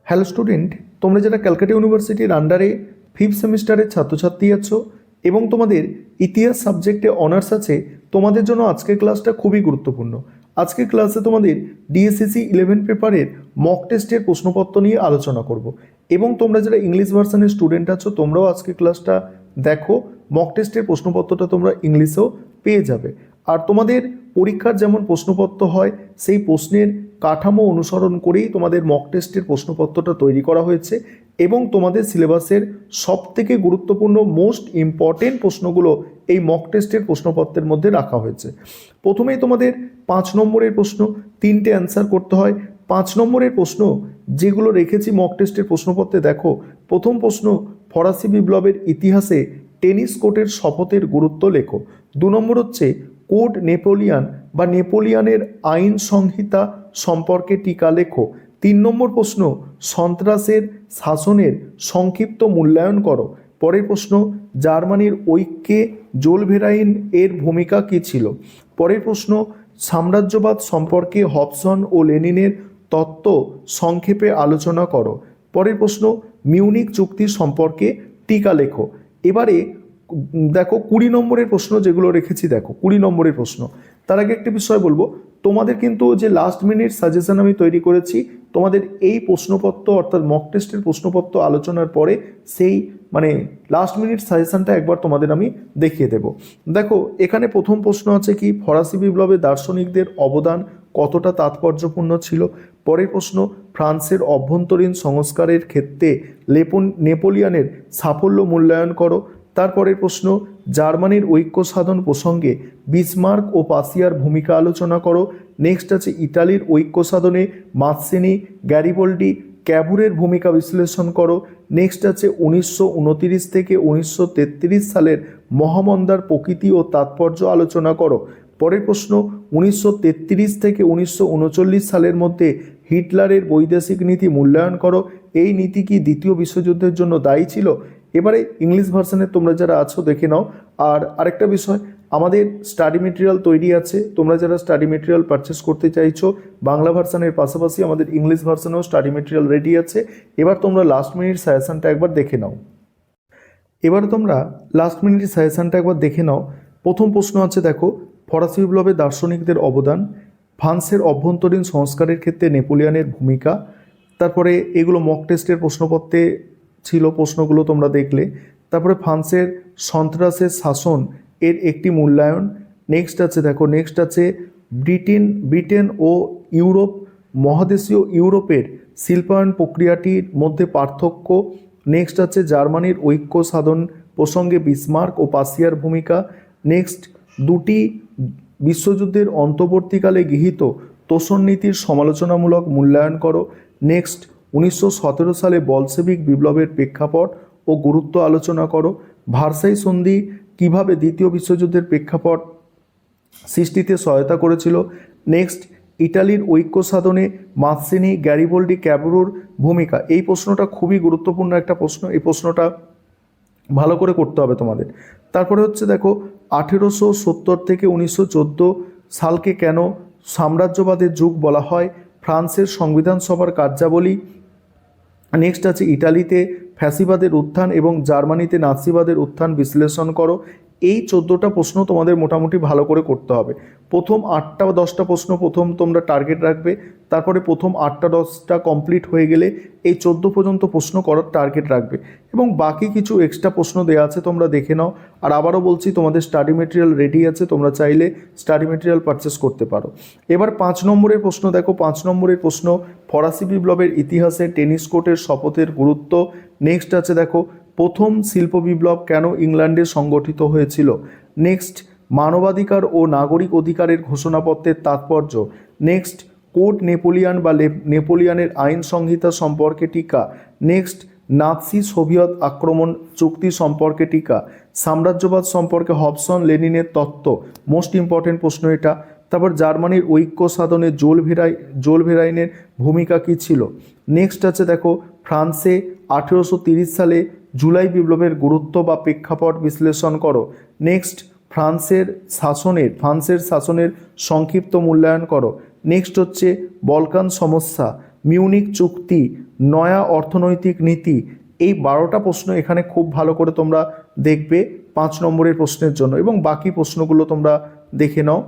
Hello student, তোমরা যারা ক্যালকাটা ইউনিভার্সিটির আন্ডারে 5th সেমিস্টারের ছাত্রছাত্রী আছো এবং তোমাদের ইতিহাস সাবজেক্টে অনার্স আছে, তোমাদের জন্য আজকের ক্লাসটা খুবই গুরুত্বপূর্ণ। আজকের ক্লাসে তোমাদের ডিএসসিসি 11 পেপারের মক টেস্টের প্রশ্নপত্র নিয়ে আলোচনা করব এবং তোমরা যারা ইংলিশ ভার্সনের স্টুডেন্ট আছো তোমরাও আজকের ক্লাসটা দেখো। মক টেস্টের প্রশ্নপত্রটা তোমরা ইংলিশেও পেয়ে যাবে। আর তোমাদের পরীক্ষার যেমন প্রশ্নপত্র হয় সেই প্রশ্নের কাঠামো অনুসরণ করেই তোমাদের মক টেস্টের প্রশ্নপত্রটা তৈরি করা হয়েছে এবং তোমাদের সিলেবাসের সবথেকে গুরুত্বপূর্ণ মোস্ট ইম্পর্টেন্ট প্রশ্নগুলো এই মক টেস্টের প্রশ্নপত্রের মধ্যে রাখা হয়েছে। প্রথমেই তোমাদের 5 নম্বরের প্রশ্ন, 3টে অ্যান্সার করতে হয়। 5 নম্বরের প্রশ্ন যেগুলো রেখেছি মক টেস্টের প্রশ্নপত্রে, দেখো প্রথম প্রশ্ন, ফরাসি বিপ্লবের ইতিহাসে টেনিস কোর্টের শপথের গুরুত্ব লেখো। 2 নম্বর হচ্ছে কোড নেপোলিয়ান বা নেপোলিয়ানের আইন সংহিতা সম্পর্কে টিকা লেখো। 3 নম্বর প্রশ্ন, সন্ত্রাসের শাসনের সংক্ষিপ্ত মূল্যায়ন করো। পরের প্রশ্ন, জার্মানির ঐক্যে জোলভেরাইন এর ভূমিকা কী ছিল। পরের প্রশ্ন, সাম্রাজ্যবাদ সম্পর্কে হবসন ও লেনিনের তত্ত্ব সংক্ষেপে আলোচনা করো। পরের প্রশ্ন, মিউনিক চুক্তি সম্পর্কে টিকা লেখো। এবারে দেখো 20 নম্বরের প্রশ্ন যেগুলো রেখেছি, দেখো 20 নম্বরের প্রশ্ন। তার আগে একটি বিষয় বলবো, তোমাদের কিন্তু যে লাস্ট মিনিট সাজেশন আমি তৈরি করেছি, তোমাদের এই প্রশ্নপত্র অর্থাৎ মক টেস্টের প্রশ্নপত্র আলোচনার পরে সেই লাস্ট মিনিট সাজেশনটা একবার তোমাদের আমি দেখিয়ে দেব। দেখো এখানে প্রথম প্রশ্ন আছে কি, ফরাসি বিপ্লবে দার্শনিকদের অবদান কতটা তাৎপর্যপূর্ণ ছিল। পরের প্রশ্ন, ফ্রান্সের অভ্যন্তরীণ সংস্কারের ক্ষেত্রে নেপোলিয়ানের সাফল্য মূল্যায়ন করো। তারপরের প্রশ্ন, জার্মানির ঐক্য সাধন প্রসঙ্গে বিসমার্ক ও পাসিয়ার ভূমিকা আলোচনা করো। নেক্সট আছে ইতালির ঐক্য সাধনে মাৎসিনি, গ্যারিবল্ডি, ক্যাবুরের ভূমিকা বিশ্লেষণ করো। নেক্সট আছে 1929 থেকে 1933 সালের মহামন্দার প্রকৃতি ও তাৎপর্য আলোচনা করো। পরের প্রশ্ন, 1933 থেকে 1939 সালের মধ্যে হিটলারের বৈদেশিক নীতি মূল্যায়ন করো। এই নীতি কি দ্বিতীয় বিশ্বযুদ্ধের জন্য দায়ী ছিল। এবারে ইংলিশ ভার্সনে তোমরা যারা আছো দেখে নাও। আর আরেকটা বিষয়, আমাদের স্টাডি মেটেরিয়াল তৈরি আছে, তোমরা যারা স্টাডি মেটেরিয়াল পারচেস করতে চাইছো বাংলা ভার্সনের পাশাপাশি আমাদের ইংলিশ ভার্সনেও স্টাডি মেটেরিয়াল রেডি আছে। এবার তোমরা লাস্ট মিনিট সাজেশনটা একবার দেখে নাও। প্রথম প্রশ্ন আছে, দেখো ফরাসি বিপ্লবে দার্শনিকদের অবদান, ফ্রান্সের অভ্যন্তরীণ সংস্কারের ক্ষেত্রে নেপোলিয়ানের ভূমিকা। তারপরে এগুলো মক টেস্টের প্রশ্নপত্রে ছিল, প্রশ্নগুলো তোমরা দেখলে। তারপরে ফ্রান্সের সন্ত্রাসের শাসন এর একটি মূল্যায়ন। নেক্সট আছে ব্রিটেন ও ইউরোপ মহাদেশীয় ইউরোপের শিল্পায়ন প্রক্রিয়াটির মধ্যে পার্থক্য। নেক্সট আছে জার্মানির ঐক্য সাধন প্রসঙ্গে বিসমার্ক ও পাসিয়ার ভূমিকা। নেক্সট, দুটি বিশ্বযুদ্ধের অন্তর্বর্তীকালে গৃহীত তোষণ নীতির সমালোচনামূলক মূল্যায়ন করো। নেক্সট, 1917 সালে বলশেভিক বিপ্লবের প্রেক্ষাপট ও গুরুত্ব আলোচনা করো। ভার্সাই সন্ধি কিভাবে দ্বিতীয় বিশ্বযুদ্ধের প্রেক্ষাপট সৃষ্টিতে সহায়তা করেছিল। নেক্সট, ইটালির ঐক্য সাধনে মাৎসিনি, গ্যারিবল্ডি, ক্যাবুরোর ভূমিকা। এই প্রশ্নটা খুবই গুরুত্বপূর্ণ একটা প্রশ্ন, এই প্রশ্নটা ভালো করে করতে হবে তোমাদের। তারপরে হচ্ছে দেখো 1870 থেকে 1914 সালকে কেন সাম্রাজ্যবাদের যুগ বলা হয়। ফ্রান্সের সংবিধান সভার কার্যাবলী। নেক্সট আছে ইটালিতে ফ্যাসিবাদের উত্থান এবং জার্মানিতে নাৎসিবাদের উত্থান বিশ্লেষণ করো। এই 14টা প্রশ্ন তোমাদের মোটামুটি ভালো করে করতে হবে। প্রথম 8টা বা 10টা প্রশ্ন প্রথম তোমরা টার্গেট রাখবে, তারপরে প্রথম 8টা 10টা কমপ্লিট হয়ে গেলে এই 14 পর্যন্ত প্রশ্ন করার টার্গেট রাখবে এবং বাকি কিছু এক্সট্রা প্রশ্ন দেওয়া আছে তোমরা দেখে নাও। আর আবারও বলছি, তোমাদের স্টাডি মেটেরিয়াল রেডি আছে, তোমরা চাইলে স্টাডি মেটেরিয়াল পারচেস করতে পারো। এবার 5 নম্বরের প্রশ্ন দেখো। 5 নম্বরের প্রশ্ন, ফরাসি বিপ্লবের ইতিহাসে টেনিস কোর্টের শপথের গুরুত্ব। নেক্সট আছে দেখো, প্রথম শিল্প বিপ্লব কেন ইংল্যান্ডে সংগঠিত হয়েছিল। নেক্সট, মানবাধিকার ও নাগরিক অধিকারের ঘোষণাপত্রের তাৎপর্য। নেক্সট, কোড নেপোলিয়ান বা নেপোলিয়ানের আইন সংহিতা সম্পর্কে টিকা। নেক্সট, নাৎসি সোভিয়েত আক্রমণ চুক্তি সম্পর্কে টিকা। সাম্রাজ্যবাদ সম্পর্কে হবসন লেনিনের তত্ত্ব, মোস্ট ইম্পর্টেন্ট প্রশ্ন এটা। তারপর জার্মানির ঐক্য সাধনে জোলভেরাইনের ভূমিকা কী ছিল। নেক্সট আছে দেখো, ফ্রান্সে 1830 সালে জুলাই বিপ্লবের গুরুত্ব বা প্রেক্ষাপট বিশ্লেষণ করো। নেক্সট, ফ্রান্সের শাসনের সংক্ষিপ্ত মূল্যায়ন করো। নেক্সট হচ্ছে বলকান সমস্যা মিউনিক চুক্তি, নয়া অর্থনৈতিক নীতি, এই 12টা প্রশ্ন এখানে খুব ভালো করে তোমরা দেখবে 5 নম্বরের প্রশ্নের জন্য, এবং বাকি প্রশ্নগুলো তোমরা দেখে নাও।